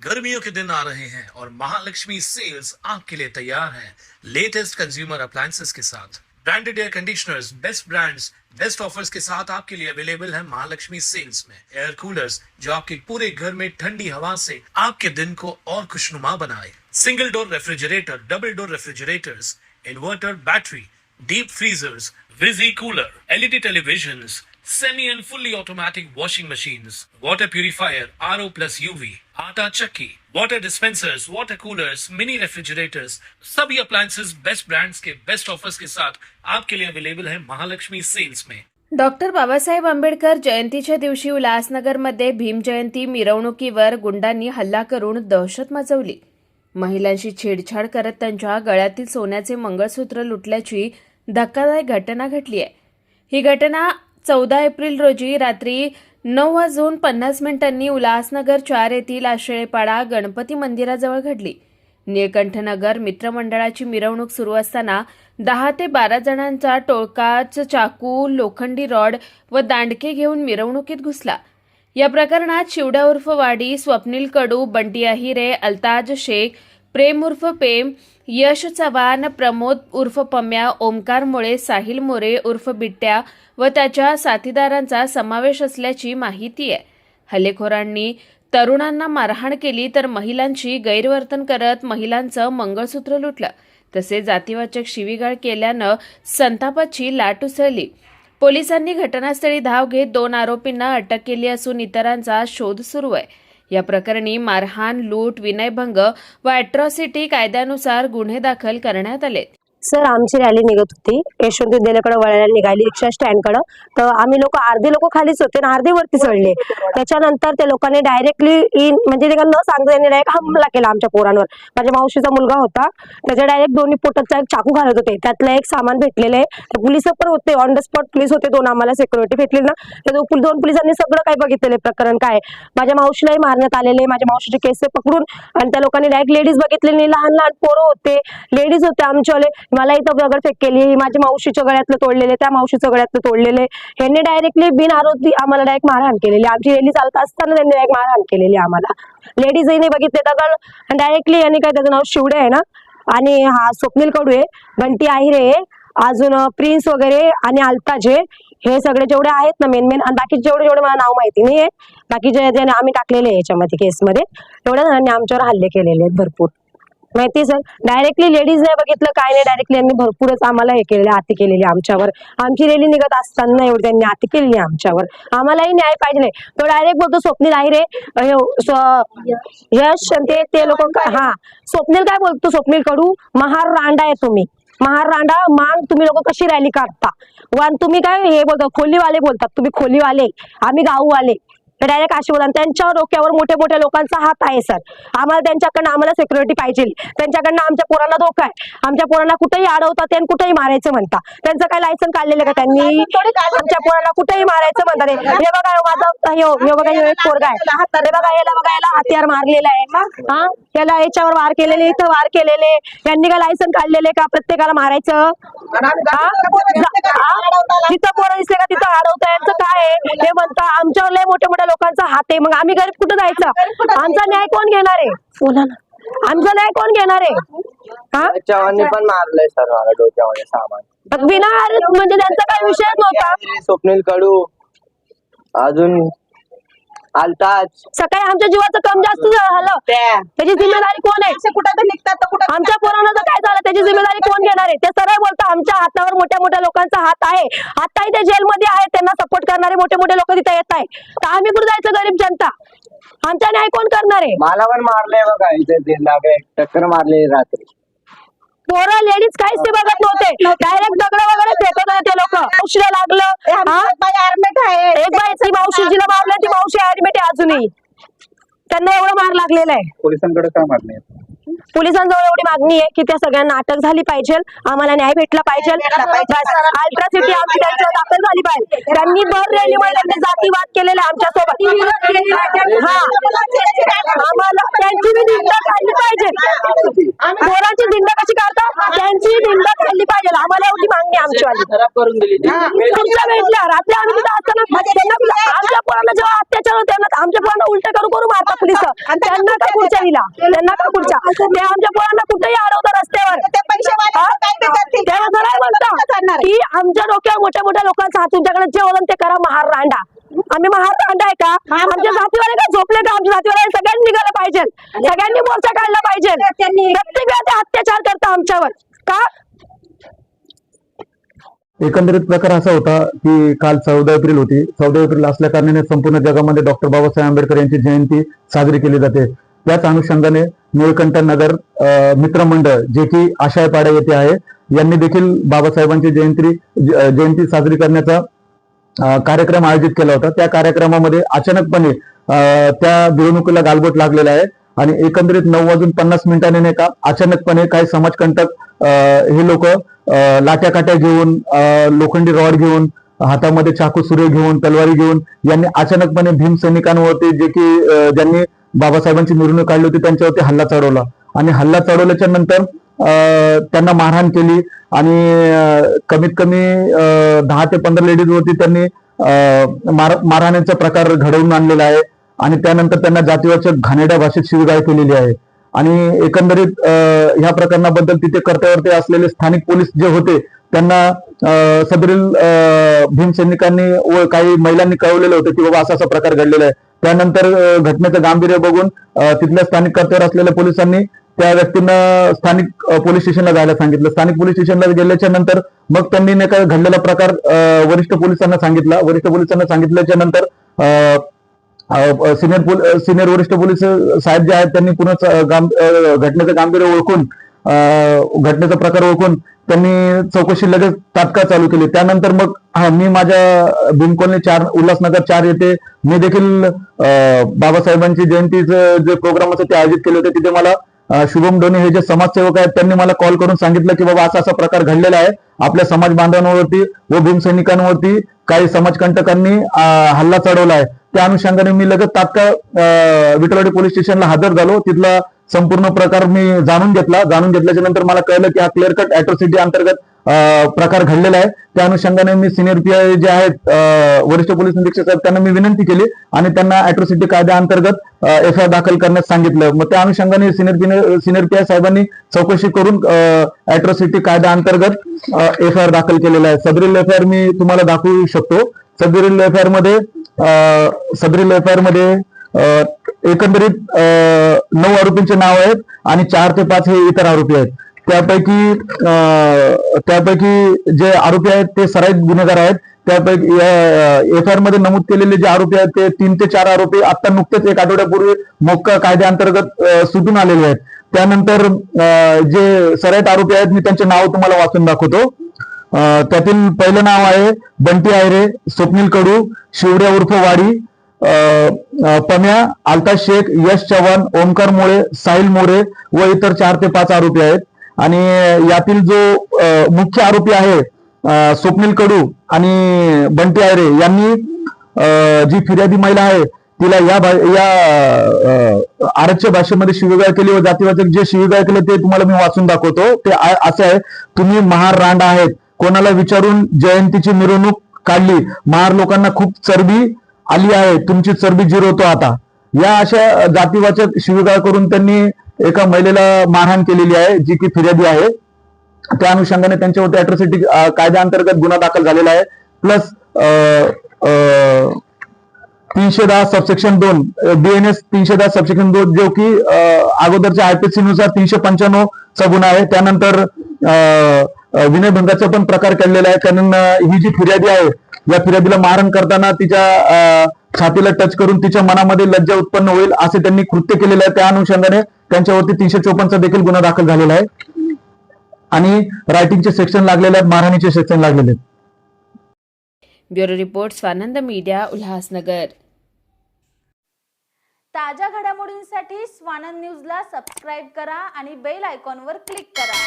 गर्मियों के दिन आ रहे हैं और महालक्ष्मी सेल्स आपके लिए तैयार है लेटेस्ट कंज्यूमर अप्लायंसेस के साथ। Branded air conditioners, best brands, best offers के साथ आपके लिए अवेलेबल है महालक्ष्मी सेल्स में। एयर कूलर्स जो आपके पूरे घर में ठंडी हवा से आपके दिन को और खुशनुमा बनाए। Single door refrigerator, double door refrigerators, inverter battery, deep freezers, विजी cooler, LED televisions, semi and fully automatic washing machines, water purifier, RO plus UV, आटा चक्की, water dispensers, water coolers, mini refrigerators, सभी appliances बेस्ट ब्रांड्स के best offers के साथ आपके लिए available है Mahalakshmi sales में। Doctor Babasaheb Ambedkar जयंतीच्या दिवशी उल्हासनगरमध्ये भीम जयंती मिरवणुकीवर गुंडांनी हल्ला करून दहशत माजवली। महिलांशी छेडछाड करत त्यांच्या गळ्यातील सोन्याचे मंगळसूत्र लुटल्याची धक्कादायक घटना घडली आहे। ही घटना 14 एप्रिल रोजी रात्री 9:50 उल्हासनगर 4 येथील आश्रयपाडा गणपती मंदिराजवळ घडली। निळकंठनगर मित्रमंडळाची मिरवणूक सुरू असताना 10 ते 12 जणांचा टोळकाच चाकू, लोखंडी रॉड व दांडके घेऊन मिरवणुकीत घुसला। या प्रकरणात शिवड्या उर्फ वाडी, स्वप्नील कडू, बंटी आहिरे, अल्ताज शेख, प्रेम उर्फ पेम, यश चव्हाण, प्रमोद उर्फ पम्या, ओमकार मुळे, साहिल मोरे उर्फ बिट्ट्या व त्याच्या साथीदारांचा समावेश असल्याची माहिती आहे। हल्लेखोरांनी तरुणांना मारहाण केली तर महिलांची गैरवर्तन करत महिलांचं मंगळसूत्र लुटलं, तसेच जातीवाचक शिवीगाळ केल्यानं संतापाची लाट उसळली। पोलिसांनी घटनास्थळी धाव घेत 2 आरोपींना अटक केली असून इतरांचा शोध सुरू आहे। या प्रकरणी मारहाण, लूट, विनयभंग व अॅट्रॉसिटी कायद्यानुसार गुन्हे दाखल करण्यात आले। सर, आमची रॅली निघत होती यशवंत विद्यालयाकडे वळायला निघाली रिक्षा स्टँडकडे, तर आम्ही लोक अर्धे लोक खालीच होते आणि अर्धे वरती चढले। त्याच्यानंतर त्या लोकांनी डायरेक्टली म्हणजे ते न सांगता त्यांनी डायरेक्ट हमला केला आमच्या पोरांवर। माझ्या मावशीचा मुलगा होता, त्याच्या डायरेक्ट दोन्ही पोटात चाकू घालत होते, त्यातलं एक सामान भेटलेलं आहे। पोलिस पण होते, ऑन द स्पॉट पोलीस होते, 2 आम्हाला सिक्युरिटी भेटली ना। त्या 2 पोलिसांनी सगळं काय बघितलेलं प्रकरण काय, माझ्या मावशीलाही मारण्यात आलेले, माझ्या मावशीचे केस पकडून, आणि त्या लोकांनी डायरेक्ट लेडीज बघितलेली, लहान लहान पोरं होते, लेडीज होते आमच्यावाले। मला इथं दगडफेक केली, माझ्या मावशीच्या गळ्यातलं तोडलेले, त्या मावशीच्या गळ्यातलं तोडलेले, ह्यांनी डायरेक्टली बिन आरोपी आम्हाला डायरेक्ट मारहाण केलेली। आमची रॅली चालत असताना त्यांनी डायरेक्ट मारहाण केलेली आम्हाला। लेडीजही बघितले दगड, आणि डायरेक्टली यांनी काय, त्याचं नाव शिवडे आहे ना, आणि हा स्वप्नील कडू आहे, बंटी आहिरे आहे, अजून प्रिन्स वगैरे आणि अल्ताज आहे, हे सगळे जेवढे आहेत ना मेन आणि बाकी जेवढे मला नाव माहिती नाहीये, बाकी जे आम्ही टाकलेले आहे याच्यामध्ये केसमध्ये, तेवढ्या जणांनी आमच्यावर हल्ले केलेले आहेत भरपूर माहिती सर। डायरेक्टली लेडीज नाही बघितलं काय नाही, डायरेक्टली यांनी भरपूरच आम्हाला हे केलेले, आती केलेली आमच्यावर। आमची रॅली निघत असताना एवढी त्यांनी आती केलेली आमच्यावर, आम्हालाही न्याय पाहिजे। तो डायरेक्ट बोलतो स्वप्नील आहिरे, यश ते लोक, हा स्वप्नील काय बोलतो, स्वप्नील कडू, महार रांडा आहे तुम्ही, महार रांडा मांग, तुम्ही लोक कशी रॅली काढता, वन तुम्ही काय हे बोलता, खोलीवाले बोलतात तुम्ही, खोलीवाले, आम्ही गाववाले, डायरेक्ट असे बोलतात। त्यांच्या डोक्यावर मोठ्या मोठ्या लोकांचा हात आहे सर, आम्हाला त्यांच्याकडनं आम्हाला सिक्युरिटी पाहिजे, त्यांच्याकडनं आमच्या पोरांना धोका आहे, आमच्या पोरांना कुठेही अडवतात आणि कुठेही मारायचं म्हणता। त्यांचं काय लायसन काढलेलं का त्यांनी, आमच्या पोरांना कुठेही मारायचं म्हणतात। हे बघा माझा हे बघा एक पोरगा आहे, हे बघा याला बघा, याला हत्यार मारलेला आहे, हा याला याच्यावर वार केलेले, इथं वार केलेले, यांनी काय लायसन काढलेले का प्रत्येकाला मारायचं, जिथं पोरं दिसले का तिथं अडवतं, यांचं काय आहे हे म्हणता। आमच्यावर लय मोठ्या मोठ्या लोकांचा हात आहे, मग आम्ही गरीब कुठं जायचं, आमचा न्याय कोण घेणार आहे, बोला ना, आमचा न्याय कोण घेणार आहे। चव्हाणनी पण मारलंय सर मला डोक्यामध्ये सामान, बिना म्हणजे त्यांचा काही विषयच नव्हता। स्वप्नील कडू, अजून अल्ताज, सकाळी आमच्या जीवाचं कम जास्त झालं, त्याची जिम्मेदारी कोण आहे, कुठं निघतात, आमच्या पोरांना जर काय झालं त्याची जिम्मेदारी कोण घेणार आहे। ते सरळ बोलतात आमच्या हातावर मोठ्या मोठ्या लोकांचा हात आहे, आताही ते जेलमध्ये आहे, त्यांना सपोर्ट करणारे मोठे मोठे लोक तिथे येत आहे, तर आम्ही कुठे जायचं गरीब जनता, आमचा न्याय कोण करणार आहे। मला पण मारलंय बघा, इथे टक्कर मारली रात्री, पोरं लेडीज काहीच ते बघत नव्हते, डायरेक्ट दगड वगैरे फेकत होते ते लोक। मावशीला लागलं, एक बाई ती मावशीला मारलं, ती मावशी ऍडमिट आहे अजूनही, त्यांना एवढं मार लागलेला आहे। पोलिसांकडे काय मारले, पोलिसांजवळ एवढी मागणी आहे की त्या सगळ्यांना अटक झाली पाहिजे, आम्हाला न्याय भेटला पाहिजे, अल्ट्रासिटी आमची त्यांच्यावर दाखल झाली पाहिजे। त्यांनी भर रॅलीमध्ये त्यांनी जातीवाद केलेला आमच्यासोबत, हा आम्हाला त्यांची बी निंदा झाली पाहिजे, पोरांची निंदा कशी करतात त्यांची निंदा झाली पाहिजे, आम्हाला एवढी मागणी आमची खराब करून दिली तुमच्या भेटल्या रात्री आम्ही तिथे असताना आमच्या पोरांना जेव्हा अत्याचार होते आमच्या पोरांना उलट करू मारतात पोलिस, त्यांना खुर्च्या दिला, त्यांना का खुर्च्या? ते आमच्या पोरांना कुठेही अडवतात रस्त्यावर. तेव्हा जरा म्हणता की आमच्या डोक्यावर मोठ्या मोठ्या लोकांचा हात, तुमच्याकडे जे होतं ते करा महार रांडा. आम्ही महार रांडा आहे का? आमच्या जातीवाले का झोपले का? आमच्या जातीवाले सगळ्यांनी निघालं पाहिजे, सगळ्यांनी मोर्चा काढला पाहिजे. प्रत्येक वेळा ते अत्याचार करता आमच्यावर का? एकंदरीत प्रकार असा होता की काल 14 एप्रिल होती. 14 एप्रिल असल्या कारणाने संपूर्ण जगामध्ये डॉक्टर बाबासाहेब आंबेडकर यांची जयंती साजरी केली जाते. त्याच अनुषंगाने निळकंठ नगर मित्रमंडळ जे की आशायपाडा येथे आहे, यांनी देखील बाबासाहेबांची जयंती साजरी करण्याचा कार्यक्रम आयोजित केला होता. त्या कार्यक्रमामध्ये अचानकपणे त्या मिरवणुकीला गालबोट लागलेला आहे आणि एकंदरीत 9:50 नाही का अचानकपणे काही समाजकंटक हे लोक लाट्या काट्या घेऊन, लोखंडी रॉड घेऊन, हातामध्ये चाकू सुरे घेऊन, तलवारी घेऊन यांनी अचानकपणे भीम सैनिकांवरती जे की ज्यांनी बाबासाहेबांची मिरवणूक काढली होती त्यांच्यावरती हल्ला चढवला आणि हल्ला चढवल्याच्या नंतर त्यांना मारहाण केली आणि कमीत कमी 10 ते 15 लेडीज वरती त्यांनी मारहाणीचा प्रकार घडवून आणलेला आहे आणि त्यानंतर त्यांना जातीवाचक घाणेरड्या भाषेत शिवीगाळ केलेली आहे. आणि एकंदरीत ह्या प्रकरणाबद्दल तिथे कर्तव्यावरती असलेले स्थानिक पोलीस जे होते त्यांना सदरील भीम सैनिकांनी व काही महिलांनी कळवलेलं होतं की बाबा असा असा प्रकार घडलेला आहे. त्यानंतर घटनेचं गांभीर्य बघून तिथल्या स्थानिक कर्तव्यावर असलेल्या पोलिसांनी त्या व्यक्तींना स्थानिक पोलीस स्टेशनला जायला सांगितलं. स्थानिक पोलीस स्टेशनला गेल्याच्या नंतर मग त्यांनी नाही का घडलेला प्रकार वरिष्ठ पोलिसांना सांगितला. वरिष्ठ पोलिसांना सांगितल्याच्या नंतर सिनियर वरिष्ठ पोलीस साहेब जे आहेत त्यांनी पुन्हा घटनेचं गांभीर्य ओळखून, घटनेचा प्रकार ओळखून त्यांनी चौकशी लगेच तात्काळ चालू केली. त्यानंतर मग मी माझ्या भीम कॉलनी 4 उल्हासनगर 4 येथे मी देखील बाबासाहेबांची जयंतीचं जे प्रोग्राम होते ते आयोजित केले होते. तिथे मला शुभम डोने हे जे समाजसेवक आहेत त्यांनी मला कॉल करून सांगितलं की बाबा असा असा प्रकार घडलेला आहे, आपल्या समाज बांधवांवरती व भीम सैनिकांवरती काही समाजकंटकांनी हल्ला चढवला आहे. त्या अनुषंगाने मी लगेच तात्काळ विठलवाडी पोलीस स्टेशनला हजर झालो. तिथला संपूर्ण प्रकार मी जाणून घेतला. जाणून घेतल्याच्या नंतर मला कळलं की हा क्लिअर कट अॅट्रॉसिटी अंतर्गत प्रकार घडलेला आहे. त्या अनुषंगाने मी सिनियर पीआय जे आहेत वरिष्ठ पोलीस निरीक्षक साहेब त्यांना मी विनंती केली आणि त्यांना अॅट्रॉसिटी कायद्याअंतर्गत एफआयआर दाखल करण्यास सांगितलं. मग त्या अनुषंगाने सिनियर पीआय साहेबांनी चौकशी करून अॅट्रॉसिटी कायद्याअंतर्गत एफआयआर दाखल केलेला आहे. सदरील एफआयआर मी तुम्हाला दाखवू शकतो. सदरील एफआयआर मध्ये एकंदरीत 9 आरोपींचे नाव आहेत आणि 4 ते 5 हे इतर आरोपी आहेत. त्यापैकी जे आरोपी आहेत ते सराईत गुन्हेगार आहेत. त्यापैकी एफआयआर मध्ये नमूद केलेले जे आरोपी आहेत ते 3 ते 4 आरोपी आता नुकतेच 1 आठवड्यापूर्वी मोक्का कायद्याअंतर्गत सुटून आलेले आहेत. त्यानंतर जे सराईत आरोपी आहेत मी त्यांचे नाव तुम्हाला वाचून दाखवतो. त्यातील पहिलं नाव आहे बंटी आयरे, स्वप्नील कडू, शिवड्या उर्फ वाडी, पम्या, अल्ताफ शेख, यश चव्हाण, ओमकार मोरे, साहिल मोरे व इतर 4 ते 5 आरोपी आहेत. आणि यातील जो मुख्य आरोपी आहे स्वप्नील कडू आणि बंटी आयरे यांनी जी फिर्यादी महिला आहे तिला या आरबच्या भाषेमध्ये शिवीगाळ केली व जातीवाचक जे शिवीगाळ केले ते तुम्हाला मी वाचून दाखवतो. ते असं आहे, तुम्ही महार रांड आहेत, कोणाला विचारून जयंतीची मिरवणूक काढली, महार लोकांना खूप चरबी आली आहे, तुमची चरबी जिरवतो आता. या अशा जातीवाचक शिवीगाळ करून त्यांनी एका महिलेला मारहाण केलेली आहे जी की फिर्यादी आहे. त्या अनुषंगाने त्यांच्यावरती अॅट्रॉसिटी कायद्याअंतर्गत गुन्हा दाखल झालेला आहे. प्लस 310 सबसेक्शन 2 BNS 310 सबसेक्शन 2 जो की अगोदरच्या IPC नुसार 395 चा गुन्हा आहे. त्यानंतर विनयभंगाचा पण प्रकार केलेला आहे. कारण ही जी फिर्यादी आहे या फिर्यादीला मारहाण करताना तिच्या छातीला टच करून तिच्या मनामध्ये लज्जा उत्पन्न होईल असे त्यांनी कृत्य केलेलं आहे. त्या अनुषंगाने त्यांच्यावरती 354 चा देखील गुन्हा दाखल झालेला आहे आणि रायटिंगचे सेक्शन लागलेले आहेत, मारहाणीचे सेक्शन लागलेले आहेत. Bureau report Swanand media, Ulhasnagar. ताज्या घडामोडींसाठी स्वानंद न्यूजला सबस्क्राईब करा आणि बेल आयकॉनवर क्लिक करा.